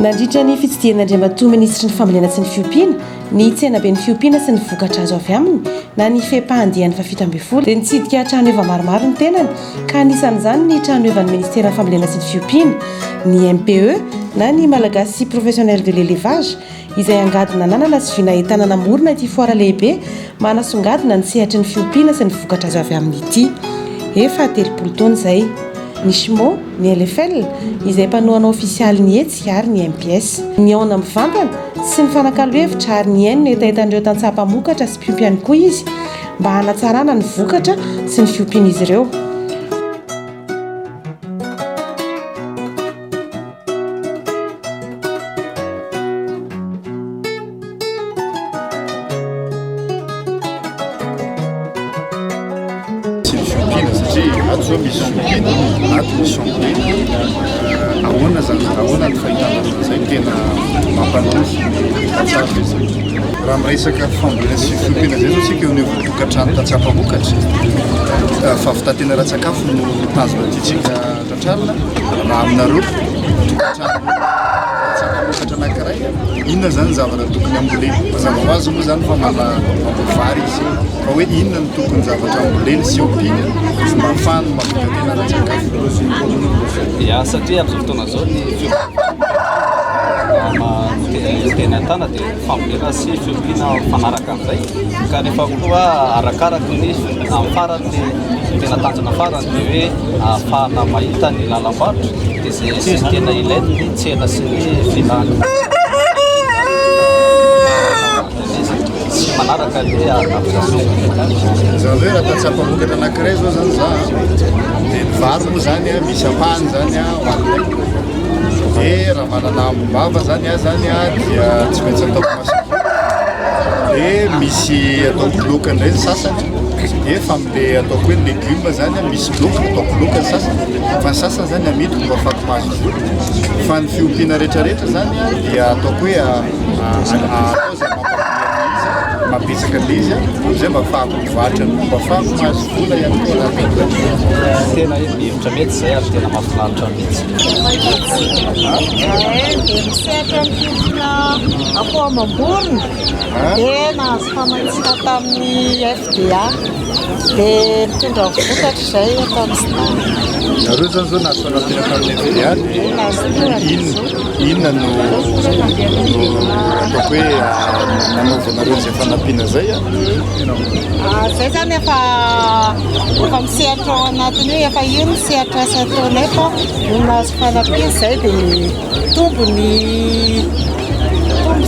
Nandritra ny fitsidian'Andriamatoa minisitry ny familiana sy ny fiompiana ny tsenabe ny fiompiana sy ny vokatra azo avy aminy na ny fepahandihan'ny fafito ambin'ny folo dia nitsidika trano eva maromaro ny tenany ka anisan'izany ny trano evan'ny ministera ny familiana sy ny fiompiana ny MPE na ny malagasy professionnel de l'élevage izay angadina nanana sy vinahitana namorona ity foara lehibe manasongadina ny sehatry ny fiompiana sy ny vokatra azo avy aminy ity efa 3 taona izay ny SMO, ny LFL izay mpanohana ofisialy ny hetsika ary ny MPS ny aona mivantana sy ny fanakalo hevitra ary ny hainy no etaetan'ireo tantsaha-mpamokatra sy mpiompiany koa izy mba hanatsarana ny vokatra sy ny fiompian'izy ireo. Azo misy fiompiana ato misy fiompiana ahoana zany ahoana ny fahitana zay tena mampanozy tantsaka izay raha miresaka fambolena sy fiompiana zay zao tsika eo ny votokantrano tantsaha-mpamokatra fa fitatena ra-tsakafo no tanjona tiatsika tantrarina raha aminareo votokantrano tantsaha-mpamokatra anankiray inona zany zavatra tokony ambolena mazava ho azy moa zany fa mamboavary izy fa hoe inona ny tokony zavatra ambolena sy ompiana mba ahafahany mampitatena ra-tsakafo ia satria amin'izao fotoana zao ny tena tana dia fambolena sy fiompiana mifanaraka amin'izay ka rehefa koa arakaraky ny amin'ny farany dia tena tanjona farany dia hoe ahafahana mahita ny lalam-barotra dia zay tena ilainy ny tsena sy ny filana sy manaraka ny application zany hoe raha tantsaha-mpamokatra anankiray zao zany za dia ny vary moa zany misy apahany zany hoanilay dia raha manana ambava zany zany dia tsy maintsy ataoko masinvoly dia misy ataoko loka indray ny sasany dia fa amin'ilay ataoko hoe légume zany misy loka ataoko loka ny sasany fa ny sasany zany amidiko mba afaka masinvoly fa ny fiompiana rehetrarehetra zany dia ataoko hoe atao zay mapitsaka le izy amizay mba afahako mivarotra ny mba afahako mahazo vola ihany koa tena hevitra mety zay ary tena mahafinaritra mihitsy dia misehatra mitokona akoho amam-borona dia nahazo famaitsina tamin'ny FDA dia mitondra vokatra izay atao amin'izany nareo zany zao nahazo fanampiana tamin'ny FDA inona no ataoko hoe nanaovanareo zay fanampiana zay zay zany efa misehatra ao anatiny hoe efa io misehatra asa ataonay fa no nahazo fanampiana zay dia tombo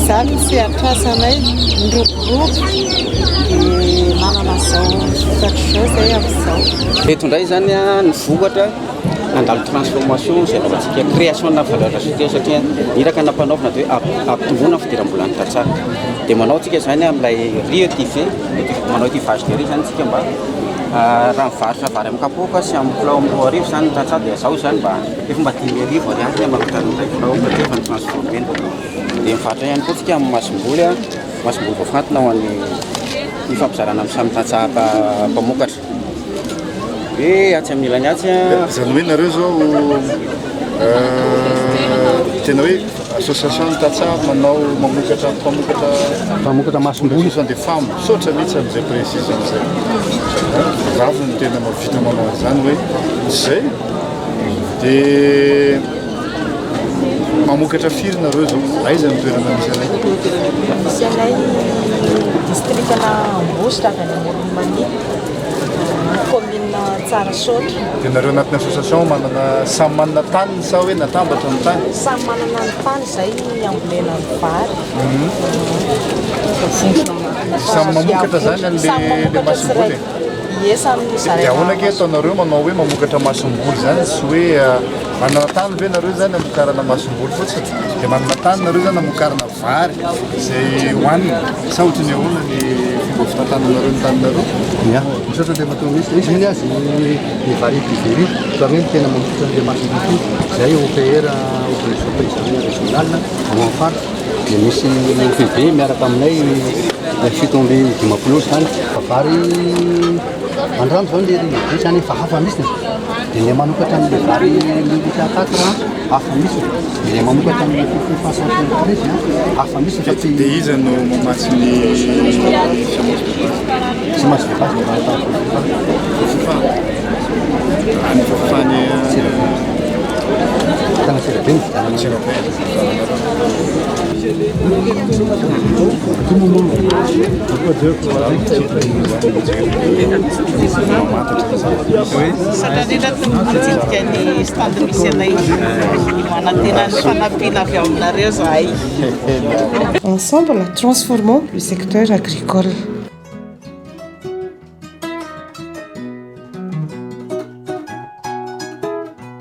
zany misehatra asanay niroborobo dia manana zao vokatra zao zay amin'izao eto indray zany ny vokatra nandalo transformation zay anaovantsika création na valeur ajoutée satria iraka nampanaovana dia hoe ampitomboana fidiram-bola ny tantsara dia manao tsika zany amin'ilay réactivé manao étivage de riz zany tsika mba raha mivarotra vary amin'ny kapoaka sy amin'ny kilao amin'ny 2 arivo zany ny tantsara dia zao zany mba efa mba 5 arivo ariary mahavita n'ilay kilao satria efa ny transformé dia mivarotra ihany koa tsika amin'ny masom-boly voafantina ho an'ny fampizarana amin'ny samy tantsaha-mpamokatra atsy amin'ny ilany atsy zany hoe nareo zao tena hoe association ny tantsaha manao mamokatra mpamokatra masom-boly sont des femmes sotra mihitsy amin'izay précision zay vavy ny tena mavita manao an'izany hoe zay dia mamokatra firy nareo zao aiza ny toerana misy anay misy anay districtna Ambositra avy any Amoromania commune Tsara Sotra dia nareo anatin'ny association samy manana tany sa hoe natambatra ny tany samy manana ny tany izay ambolena ny vary samy mamokatra zany an'le masom-boly dia ahoana ke ataonareo manao hoe mamokatra masom-boly zany sy hoe manana tany ve nareo zany amokarana masom-boly fotsiny dia manana tany nareo zany amokarana vary zay hoanina sa ohatry ny ahoana ny fomba fitantananareo ny taninareo misaotra dia mahatonga izy izy ny azy ny variété very fa hoe tena mamokatra an'ilay masom-boly zay OPR opération paysane régional amoafara dia misy FB miaraka aminay fito amby 10 zany vary andrano zao le zany efa hafa misy dia le manokatra amin'le vary milika 4 hafa misy dia le manokatra amin'le fahasantezy hafa misy fa tsy dia izy no mamatsy ny tsy masy vefazy le raha any fafany tana serabe Satanila tombontsika ny stande misy anay manantena ny fanampiana avy aminareo zahay. Ensemble, transformons le secteur agricole.